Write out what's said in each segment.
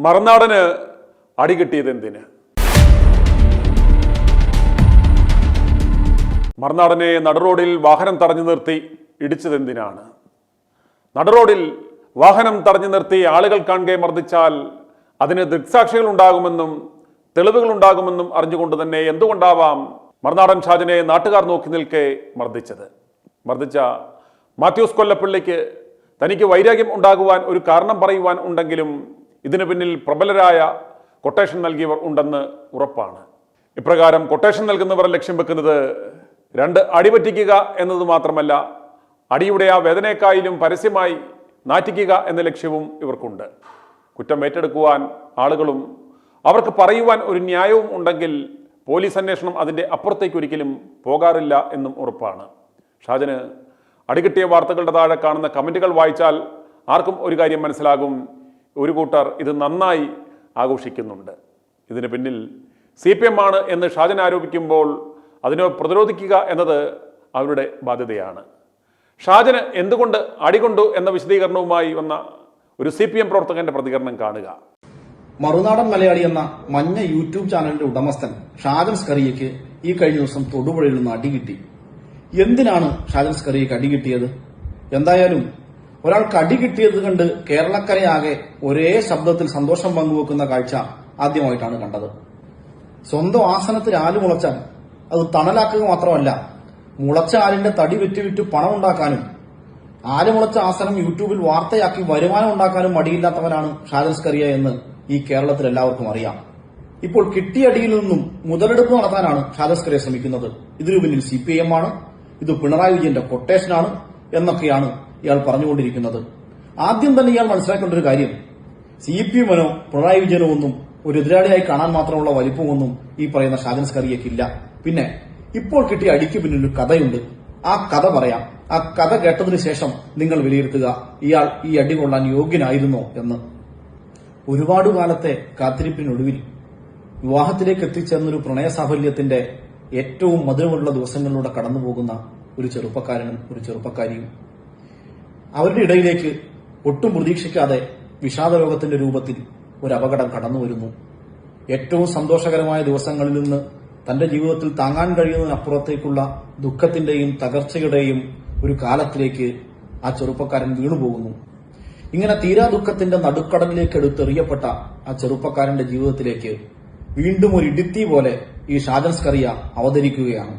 മറുനാടന് അടികിട്ടിയതെന്തിന്? മറുനാടനെ നടുറോഡിൽ വാഹനം തടഞ്ഞു നിർത്തി ഇടിച്ചതെന്തിനാണ്? നടുറോഡിൽ വാഹനം തടഞ്ഞു നിർത്തി ആളുകൾ കാണുകെ മർദ്ദിച്ചാൽ അതിന് ദൃക്സാക്ഷികൾ ഉണ്ടാകുമെന്നും തെളിവുകൾ ഉണ്ടാകുമെന്നും അറിഞ്ഞുകൊണ്ട് തന്നെ എന്തുകൊണ്ടാവാം മറുനാടൻ ഷാജനെ നാട്ടുകാർ നോക്കി നിൽക്കെ മർദ്ദിച്ച മാത്യൂസ് കൊല്ലപ്പള്ളിക്ക് തനിക്ക് വൈരാഗ്യം ഉണ്ടാകുവാൻ ഒരു കാരണം പറയുവാൻ ഉണ്ടെങ്കിലും ഇതിനു പിന്നിൽ പ്രബലരായ കൊട്ടേഷൻ നൽകിയവർ ഉണ്ടെന്ന് ഉറപ്പാണ്. ഇപ്രകാരം കൊട്ടേഷൻ നൽകുന്നവർ ലക്ഷ്യം വെക്കുന്നത് രണ്ട് അടിപറ്റിക്കുക എന്നത് മാത്രമല്ല, അടിയുടെ ആ വേദനയെക്കായാലും പരസ്യമായി നാറ്റിക്കുക എന്ന ലക്ഷ്യവും ഇവർക്കുണ്ട്. കുറ്റം ഏറ്റെടുക്കുവാൻ ആളുകളും അവർക്ക് പറയുവാൻ ഒരു ന്യായവും ഉണ്ടെങ്കിൽ പോലീസ് അന്വേഷണം അതിൻ്റെ അപ്പുറത്തേക്ക് ഒരിക്കലും പോകാറില്ല എന്നും ഉറപ്പാണ്. ഷാജന് അടികിട്ടിയ വാർത്തകളുടെ താഴെ കാണുന്ന കമൻറ്റുകൾ വായിച്ചാൽ ആർക്കും ഒരു കാര്യം മനസ്സിലാകും: ഒരു കൂട്ടർ ഇത് നന്നായി ആഘോഷിക്കുന്നുണ്ട്. ഇതിന് പിന്നിൽ CPM ആണ് എന്ന് ഷാജൻ ആരോപിക്കുമ്പോൾ അതിനെ പ്രതിരോധിക്കുക എന്നത് അവരുടെ ബാധ്യതയാണ്. ഷാജന് എന്തുകൊണ്ട് അടികൊണ്ടു എന്ന വിശദീകരണവുമായി വന്ന ഒരു CPM പ്രവർത്തകന്റെ പ്രതികരണം കാണുക. മറുനാടൻ മലയാളി എന്ന മഞ്ഞ യൂട്യൂബ് ചാനലിന്റെ ഉടമസ്ഥൻ ഷാജൻ സ്കറിയയ്ക്ക് ഈ കഴിഞ്ഞ ദിവസം തൊടുപുഴയിൽ നിന്ന് അടികിട്ടി. എന്തിനാണ് ഷാജൻ സ്കറിയയ്ക്ക് അടികിട്ടിയത്? എന്തായാലും ഒരാൾക്ക് അടികിട്ടിയത് കണ്ട് കേരളക്കരയാകെ ഒരേ ശബ്ദത്തിൽ സന്തോഷം പങ്കുവെക്കുന്ന കാഴ്ച ആദ്യമായിട്ടാണ് കണ്ടത്. സ്വന്തം ആസനത്തിൽ ആല് മുളച്ചാൽ അത് തണലാക്കുക മാത്രമല്ല, മുളച്ച ആലിന്റെ തടി വിറ്റ് പണം ഉണ്ടാക്കാനും ആല് മുളച്ച ആസനം യൂട്യൂബിൽ വാർത്തയാക്കി വരുമാനം ഉണ്ടാക്കാനും മടിയില്ലാത്തവനാണ് ഷാജൻ സ്കറിയ എന്ന് ഈ കേരളത്തിൽ എല്ലാവർക്കും അറിയാം. ഇപ്പോൾ കിട്ടിയ അടിയിൽ നിന്നും മുതലെടുപ്പ് നടത്താനാണ് ഷാജൻ സ്കറിയ ശ്രമിക്കുന്നത്. ഇതിനു പിന്നിൽ CPM ആണ്, ഇത് പിണറായി വിജയന്റെ കൊട്ടേഷനാണ് എന്നൊക്കെയാണ് ഇയാൾ പറഞ്ഞുകൊണ്ടിരിക്കുന്നത്. ആദ്യം തന്നെ ഇയാൾ മനസ്സിലാക്കേണ്ട ഒരു കാര്യം, CPMനോ പിണറായി വിജയനോ ഒന്നും ഒരു എതിരാളിയായി കാണാൻ മാത്രമുള്ള വലിപ്പമൊന്നും ഈ പറയുന്ന ഷാജൻ സ്കറിയയ്ക്കില്ല. പിന്നെ ഇപ്പോൾ കിട്ടിയ അടിക്ക് പിന്നിൽ ഒരു കഥയുണ്ട്. ആ കഥ പറയാം. ആ കഥ കേട്ടതിനു ശേഷം നിങ്ങൾ വിലയിരുത്തുക ഇയാൾ ഈ അടി കൊള്ളാൻ യോഗ്യനായിരുന്നോ എന്ന്. ഒരുപാട് കാലത്തെ കാത്തിരിപ്പിനൊടുവിൽ വിവാഹത്തിലേക്ക് എത്തിച്ചേർന്നൊരു പ്രണയ സാഫല്യത്തിന്റെ ഏറ്റവും മധുരമുള്ള ദിവസങ്ങളിലൂടെ കടന്നുപോകുന്ന ഒരു ചെറുപ്പക്കാരനും ഒരു ചെറുപ്പക്കാരിയും അവരുടെ ഇടയിലേക്ക് ഒട്ടും പ്രതീക്ഷിക്കാതെ വിഷാദരോഗത്തിന്റെ രൂപത്തിൽ ഒരു അപകടം കടന്നുവരുന്നു. ഏറ്റവും സന്തോഷകരമായ ദിവസങ്ങളിൽ നിന്ന് തന്റെ ജീവിതത്തിൽ താങ്ങാൻ കഴിയുന്നതിനപ്പുറത്തേക്കുള്ള ദുഃഖത്തിന്റെയും തകർച്ചയുടെയും ഒരു കാലത്തിലേക്ക് ആ ചെറുപ്പക്കാരൻ വീണുപോകുന്നു. ഇങ്ങനെ തീരാ ദുഃഖത്തിന്റെ നടുക്കടലിലേക്ക് എടുത്തെറിയപ്പെട്ട ആ ചെറുപ്പക്കാരന്റെ ജീവിതത്തിലേക്ക് വീണ്ടും ഒരു ഇടുത്തി പോലെ ഈ ഷാജൻ സ്കറിയ അവതരിക്കുകയാണ്.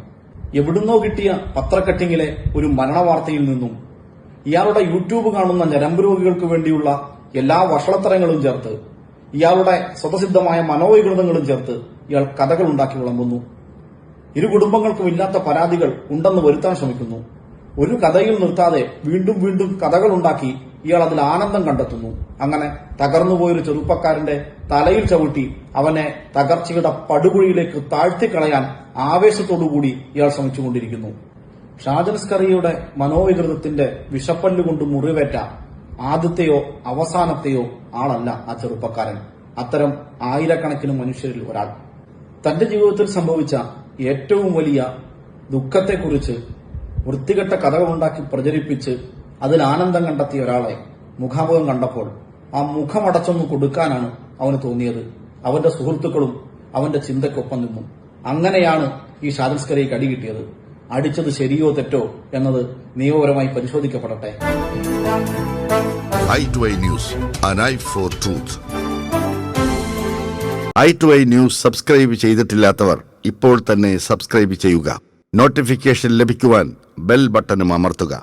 എവിടുന്നോ കിട്ടിയ പത്രക്കട്ടിങ്ങിലെ ഒരു മരണവാർത്തയിൽ നിന്നും ഇയാളുടെ യൂട്യൂബ് കാണുന്ന ഞരമ്പ് രോഗികൾക്ക് വേണ്ടിയുള്ള എല്ലാ വഷളത്തരങ്ങളും ചേർത്ത്, ഇയാളുടെ സ്വതസിദ്ധമായ മനോവികൃതങ്ങളും ചേർത്ത് ഇയാൾ കഥകൾ ഉണ്ടാക്കി വിളമ്പുന്നു. ഇരു കുടുംബങ്ങൾക്കും ഇല്ലാത്ത പരാതികൾ ഉണ്ടെന്ന് വരുത്താൻ ശ്രമിക്കുന്നു. ഒരു കഥയിൽ നിർത്താതെ വീണ്ടും വീണ്ടും കഥകൾ ഉണ്ടാക്കി ഇയാൾ അതിൽ ആനന്ദം കണ്ടെത്തുന്നു. അങ്ങനെ തകർന്നുപോയൊരു ചെറുപ്പക്കാരന്റെ തലയിൽ ചവിട്ടി അവനെ തകർച്ചയുടെ പടുകുഴിയിലേക്ക് താഴ്ത്തിക്കളയാൻ ആവേശത്തോടുകൂടി ഇയാൾ ശ്രമിച്ചുകൊണ്ടിരിക്കുന്നു. ഷാജൻ സ്കറിയയുടെ മനോവികൃതത്തിന്റെ വിഷപ്പല്ലുകൊണ്ട് മുറിവേറ്റ ആദ്യത്തെയോ അവസാനത്തെയോ ആളല്ല ആ ചെറുപ്പക്കാരൻ. അത്തരം ആയിരക്കണക്കിന് മനുഷ്യരിൽ ഒരാൾ. തന്റെ ജീവിതത്തിൽ സംഭവിച്ച ഏറ്റവും വലിയ ദുഃഖത്തെക്കുറിച്ച് വൃത്തികെട്ട കഥകളുണ്ടാക്കി പ്രചരിപ്പിച്ച് അതിൽ ആനന്ദം കണ്ടെത്തിയ ഒരാളെ മുഖാമുഖം കണ്ടപ്പോൾ ആ മുഖമടച്ചൊന്ന് കൊടുക്കാനാണ് അവന് തോന്നിയത്. അവന്റെ സുഹൃത്തുക്കളും അവന്റെ ചിന്തയ്ക്കൊപ്പം നിന്നു. അങ്ങനെയാണ് ഈ ഷാജൻ സ്കറിയയ്ക്ക് അടി കിട്ടിയത്. അടിച്ചത് ശരിയോ തെറ്റോ എന്നത് നിയമപരമായി പരിശോധിക്കപ്പെടട്ടെ. i2i News, an eye for truth. i2i News subscribe ചെയ്തിട്ടില്ലാത്തവർ ഇപ്പോൾ തന്നെ സബ്സ്ക്രൈബ് ചെയ്യുക. നോട്ടിഫിക്കേഷൻ ലഭിക്കുവാൻ ബെൽ ബട്ടണും അമർത്തുക.